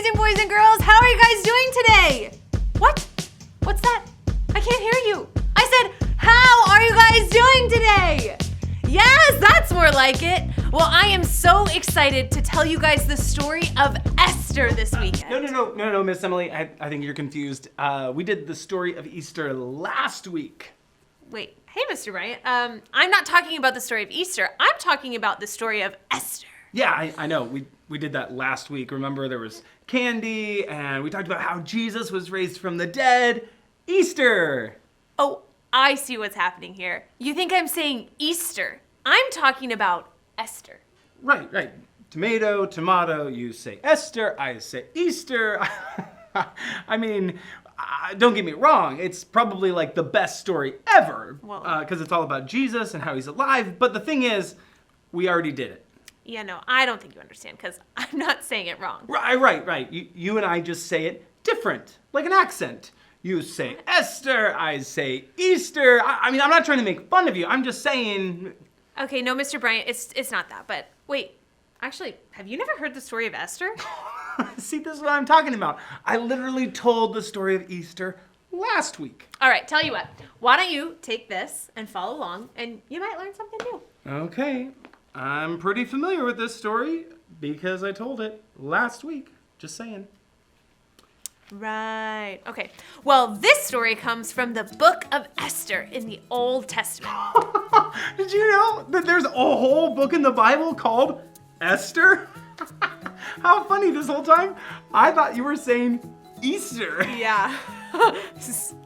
amazing boys and girls. How are you guys doing today? What? What's that? I can't hear you. I said, how are you guys doing today? Yes, that's more like it. Well, I am so excited to tell you guys the story of Esther this weekend. No, Miss Emily. I think you're confused. We did the story of Easter last week. Wait, hey, Mr. Bryant. I'm not talking about the story of Easter. I'm talking about the story of Esther. Yeah, I know. We did that last week. Remember, there was candy, and we talked about how Jesus was raised from the dead. Easter! Oh, I see what's happening here. You think I'm saying Easter. I'm talking about Esther. Right. Tomato, you say Esther, I say Easter. I mean, don't get me wrong, it's probably like the best story ever. Because it's all about Jesus and how he's alive. But the thing is, we already did it. Yeah, no, I don't think you understand, because I'm not saying it wrong. Right. You and I just say it different, like an accent. You say Esther, I say Easter. I mean, I'm not trying to make fun of you. I'm just saying... Okay, no, Mr. Bryant, it's not that. But wait, actually, have you never heard the story of Esther? See, this is what I'm talking about. I literally told the story of Easter last week. All right, tell you what. Why don't you take this and follow along, and you might learn something new. Okay. I'm pretty familiar with this story because I told it last week. Just saying. Right. Okay. Well, this story comes from the book of Esther in the Old Testament. Did you know that there's a whole book in the Bible called Esther? How funny this whole time. I thought you were saying Easter. Yeah.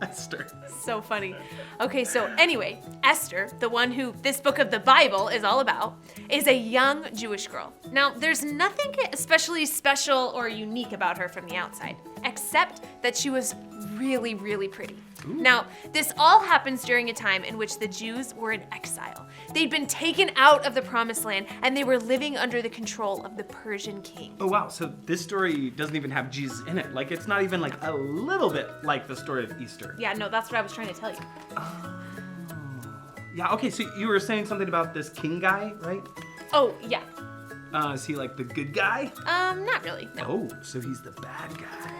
Esther. So funny. Okay, so anyway, Esther, the one who this book of the Bible is all about, is a young Jewish girl. Now, there's nothing especially special or unique about her from the outside, except that she was really, really pretty. Ooh. Now, this all happens during a time in which the Jews were in exile. They'd been taken out of the promised land, and they were living under the control of the Persian king. Oh, wow. So this story doesn't even have Jesus in it. Like, it's not even like a little bit like the story of Easter. Yeah, no, that's what I was trying to tell you. Oh. Yeah, okay, so you were saying something about this king guy, right? Oh, yeah. Is he like the good guy? Not really, no. Oh, so he's the bad guy.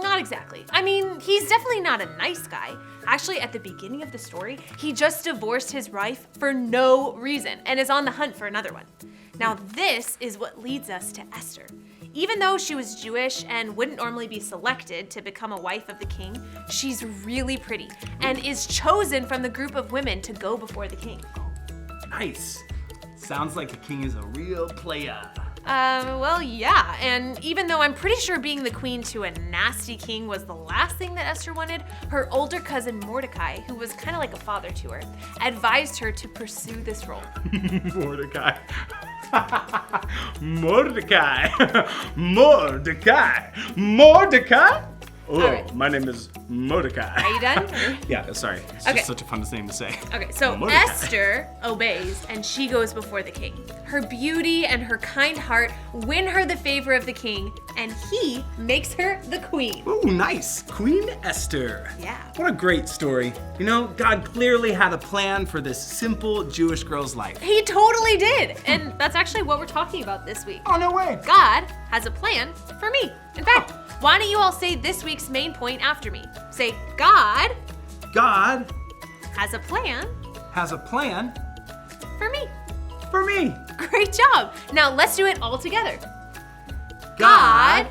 Not exactly. I mean, he's definitely not a nice guy. Actually, at the beginning of the story, he just divorced his wife for no reason and is on the hunt for another one. Now, this is what leads us to Esther. Even though she was Jewish and wouldn't normally be selected to become a wife of the king, she's really pretty and is chosen from the group of women to go before the king. Nice. Sounds like the king is a real player. Well, yeah, and even though I'm pretty sure being the queen to a nasty king was the last thing that Esther wanted, her older cousin Mordecai, who was kind of like a father to her, advised her to pursue this role. Mordecai. Mordecai? Oh, right. My name is Mordecai. Are you done? Yeah, sorry. It's just such a fun name to say. Okay, so Mordecai. Esther obeys, and she goes before the king. Her beauty and her kind heart win her the favor of the king, and he makes her the queen. Ooh, nice. Queen Esther. Yeah. What a great story. You know, God clearly had a plan for this simple Jewish girl's life. He totally did. And that's actually what we're talking about this week. Oh, no way. God has a plan for me. In fact, why don't you all say this week's main point after me? Say, God has a plan for me. For me. Great job. Now let's do it all together. God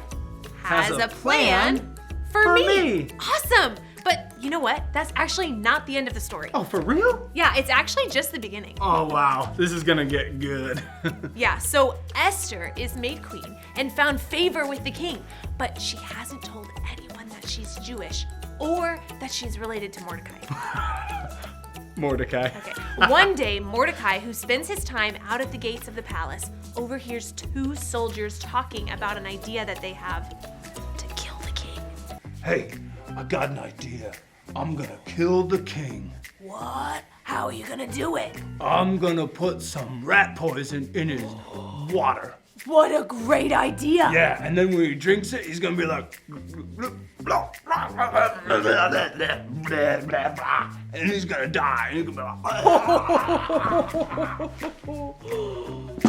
has a plan for me. Awesome. But you know what? That's actually not the end of the story. Oh, for real? Yeah, it's actually just the beginning. Oh, wow. This is gonna get good. Yeah, so Esther is made queen and found favor with the king, but she hasn't told anyone that she's Jewish or that she's related to Mordecai. Mordecai. Okay. One day, Mordecai, who spends his time out at the gates of the palace, overhears two soldiers talking about an idea that they have to kill the king. Hey, I got an idea. I'm gonna kill the king. What? How are you gonna do it? I'm gonna put some rat poison in his water. What a great idea! Yeah, and then when he drinks it, he's gonna be like, and he's gonna die. And he's gonna be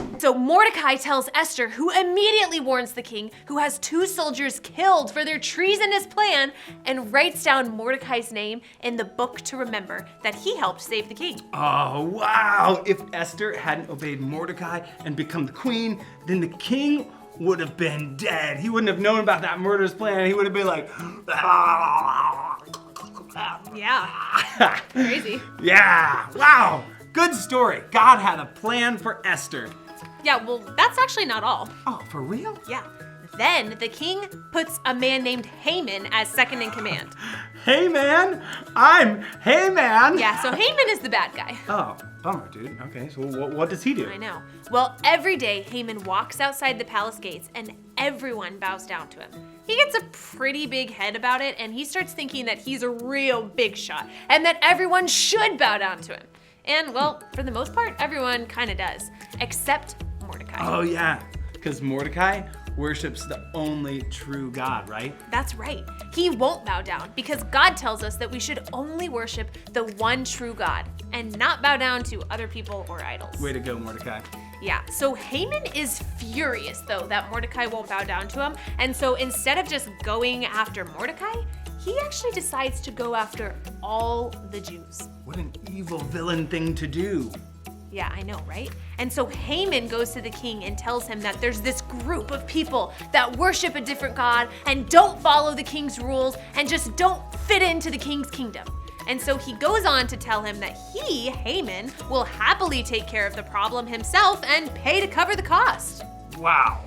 like, so Mordecai tells Esther, who immediately warns the king, who has 2 soldiers killed for their treasonous plan, and writes down Mordecai's name in the book to remember that he helped save the king. Oh, wow. If Esther hadn't obeyed Mordecai and become the queen, then the king would have been dead. He wouldn't have known about that murderous plan. He would have been like, Yeah, crazy. yeah, wow. Good story. God had a plan for Esther. Yeah, well, that's actually not all. Oh, for real? Yeah. Then the king puts a man named Haman as second in command. Hey, man. I'm Haman. Yeah, so Haman is the bad guy. Oh, bummer, dude. Okay, so what does he do? I know. Well, every day Haman walks outside the palace gates and everyone bows down to him. He gets a pretty big head about it and he starts thinking that he's a real big shot and that everyone should bow down to him. And, well, for the most part, everyone kind of does, except Mordecai. Oh, yeah, because Mordecai worships the only true God, right? That's right. He won't bow down because God tells us that we should only worship the one true God and not bow down to other people or idols. Way to go, Mordecai. Yeah, so Haman is furious though that Mordecai won't bow down to him. And so instead of just going after Mordecai, he actually decides to go after all the Jews. What an evil villain thing to do. Yeah, I know, right? And so Haman goes to the king and tells him that there's this group of people that worship a different god and don't follow the king's rules and just don't fit into the king's kingdom. And so he goes on to tell him that he, Haman, will happily take care of the problem himself and pay to cover the cost. Wow.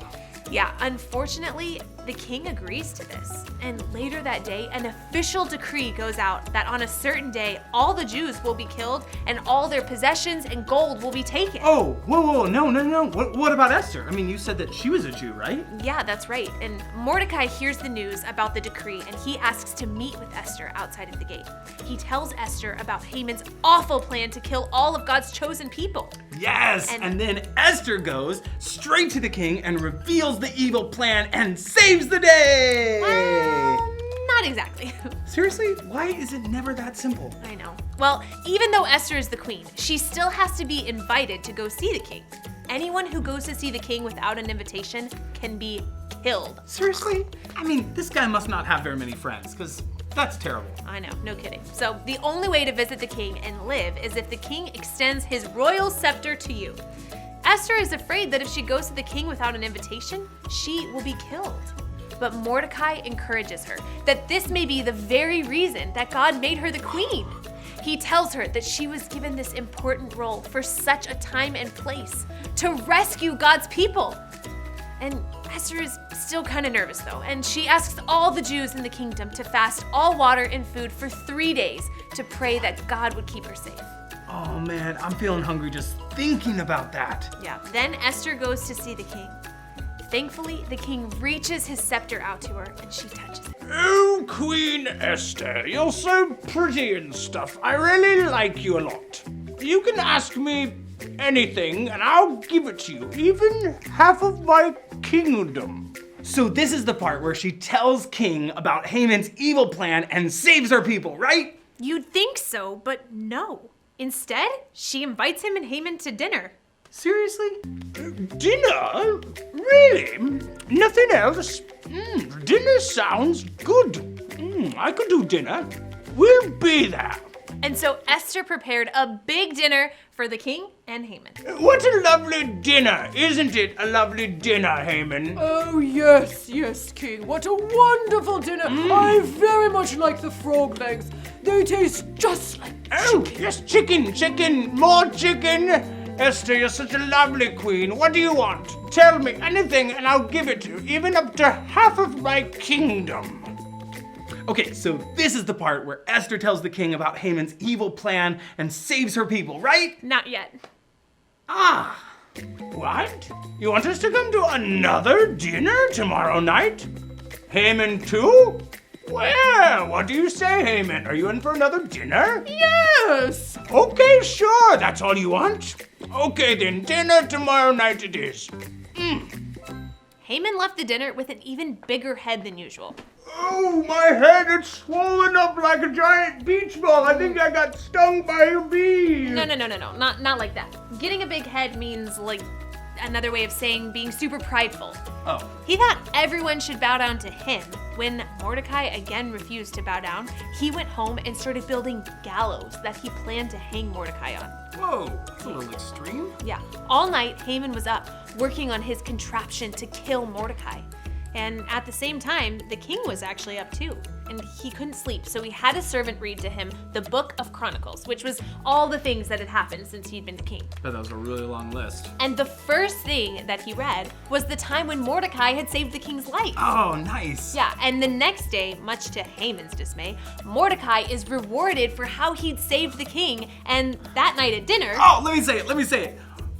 Yeah, unfortunately, the king agrees to this. And later that day, an official decree goes out that on a certain day, all the Jews will be killed and all their possessions and gold will be taken. Oh, whoa, no. What about Esther? I mean, you said that she was a Jew, right? Yeah, that's right. And Mordecai hears the news about the decree and he asks to meet with Esther outside of the gate. He tells Esther about Haman's awful plan to kill all of God's chosen people. Yes, and then Esther goes straight to the king and reveals the evil plan and saves the day! Not exactly. Seriously? Why is it never that simple? I know. Well, even though Esther is the queen, she still has to be invited to go see the king. Anyone who goes to see the king without an invitation can be killed. Seriously? I mean, this guy must not have very many friends, because that's terrible. I know, no kidding. So the only way to visit the king and live is if the king extends his royal scepter to you. Esther is afraid that if she goes to the king without an invitation, she will be killed. But Mordecai encourages her that this may be the very reason that God made her the queen. He tells her that she was given this important role for such a time and place, to rescue God's people. And Esther is still kind of nervous though, and she asks all the Jews in the kingdom to fast all water and food for 3 days to pray that God would keep her safe. Oh man, I'm feeling hungry just thinking about that. Yeah, then Esther goes to see the king. Thankfully, the king reaches his scepter out to her and she touches it. Oh, Queen Esther, you're so pretty and stuff. I really like you a lot. You can ask me anything and I'll give it to you, even half of my kingdom. So this is the part where she tells King about Haman's evil plan and saves her people, right? You'd think so, but no. Instead, she invites him and Haman to dinner. Seriously? Dinner? Really? Nothing else? Dinner sounds good. I could do dinner. We'll be there. And so Esther prepared a big dinner for the king and Haman. What a lovely dinner, isn't it? A lovely dinner, Haman. Oh, yes, King. What a wonderful dinner. I very much like the frog legs. They taste just like Oh, yes, chicken, more chicken. Esther, you're such a lovely queen. What do you want? Tell me anything and I'll give it to you, even up to half of my kingdom. Okay, so this is the part where Esther tells the king about Haman's evil plan and saves her people, right? Not yet. Ah, What? You want us to come to another dinner tomorrow night? Haman too? Well, what do you say, Haman? Are you in for another dinner? yes. Okay, sure. That's all you want? Okay, then dinner tomorrow night it is. Haman left the dinner with an even bigger head than usual. Oh, my head, it's swollen up like a giant beach ball. I think I got stung by a bee. No, not like that. Getting a big head means like another way of saying being super prideful. Oh. He thought everyone should bow down to him. When Mordecai again refused to bow down, he went home and started building gallows that he planned to hang Mordecai on. Whoa, that's a little extreme. Yeah, all night Haman was up working on his contraption to kill Mordecai. And at the same time, the king was actually up too, and he couldn't sleep, so he had a servant read to him the Book of Chronicles, which was all the things that had happened since he'd been the king. Bet that was a really long list. And the first thing that he read was the time when Mordecai had saved the king's life. Oh, nice. Yeah, and the next day, much to Haman's dismay, Mordecai is rewarded for how he'd saved the king, and that night at dinner... Oh, let me say it.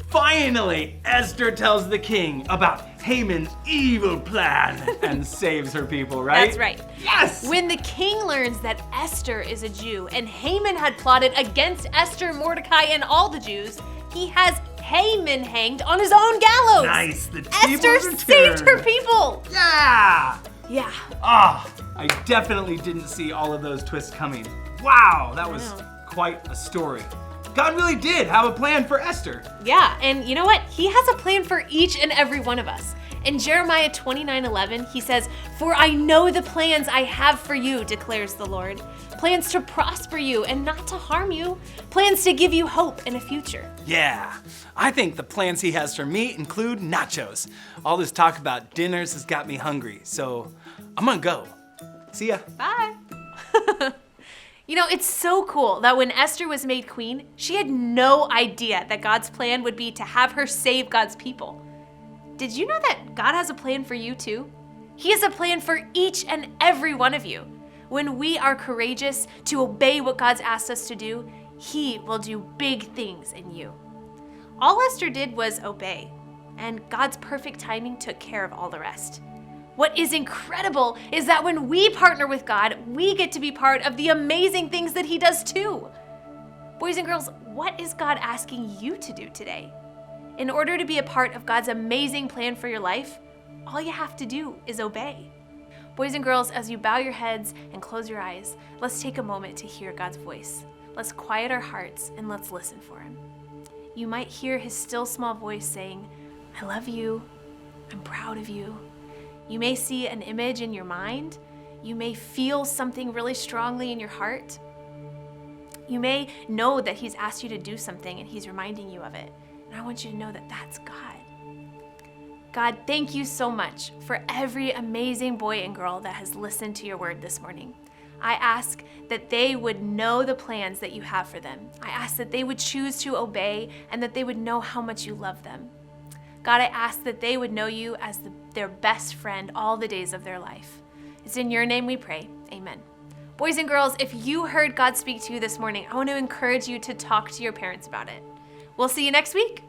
Finally, Esther tells the king about Haman's evil plan and saves her people, right? That's right. Yes! When the king learns that Esther is a Jew and Haman had plotted against Esther, Mordecai, and all the Jews, he has Haman hanged on his own gallows. Nice, the Esther tables are saved her turned. people. Yeah! Yeah. Ah, I definitely didn't see all of those twists coming. Wow, that was know. quite a story. God really did have a plan for Esther. Yeah, and you know what? He has a plan for each and every one of us. In Jeremiah 29:11, he says, "For I know the plans I have for you, declares the Lord. Plans to prosper you and not to harm you. Plans to give you hope and a future." Yeah, I think the plans he has for me include nachos. All this talk about dinners has got me hungry, so I'm gonna go. See ya. Bye. You know, it's so cool that when Esther was made queen, she had no idea that God's plan would be to have her save God's people. Did you know that God has a plan for you too? He has a plan for each and every one of you. When we are courageous to obey what God's asked us to do, He will do big things in you. All Esther did was obey, and God's perfect timing took care of all the rest. What is incredible is that when we partner with God, we get to be part of the amazing things that He does too. Boys and girls, what is God asking you to do today? In order to be a part of God's amazing plan for your life, all you have to do is obey. Boys and girls, as you bow your heads and close your eyes, let's take a moment to hear God's voice. Let's quiet our hearts and let's listen for Him. You might hear His still small voice saying, "I love you. I'm proud of you." You may see an image in your mind. You may feel something really strongly in your heart. You may know that He's asked you to do something and He's reminding you of it. And I want you to know that that's God. God, thank you so much for every amazing boy and girl that has listened to your word this morning. I ask that they would know the plans that you have for them. I ask that they would choose to obey and that they would know how much you love them. God, I ask that they would know you as their best friend all the days of their life. It's in your name we pray. Amen. Boys and girls, if you heard God speak to you this morning, I want to encourage you to talk to your parents about it. We'll see you next week.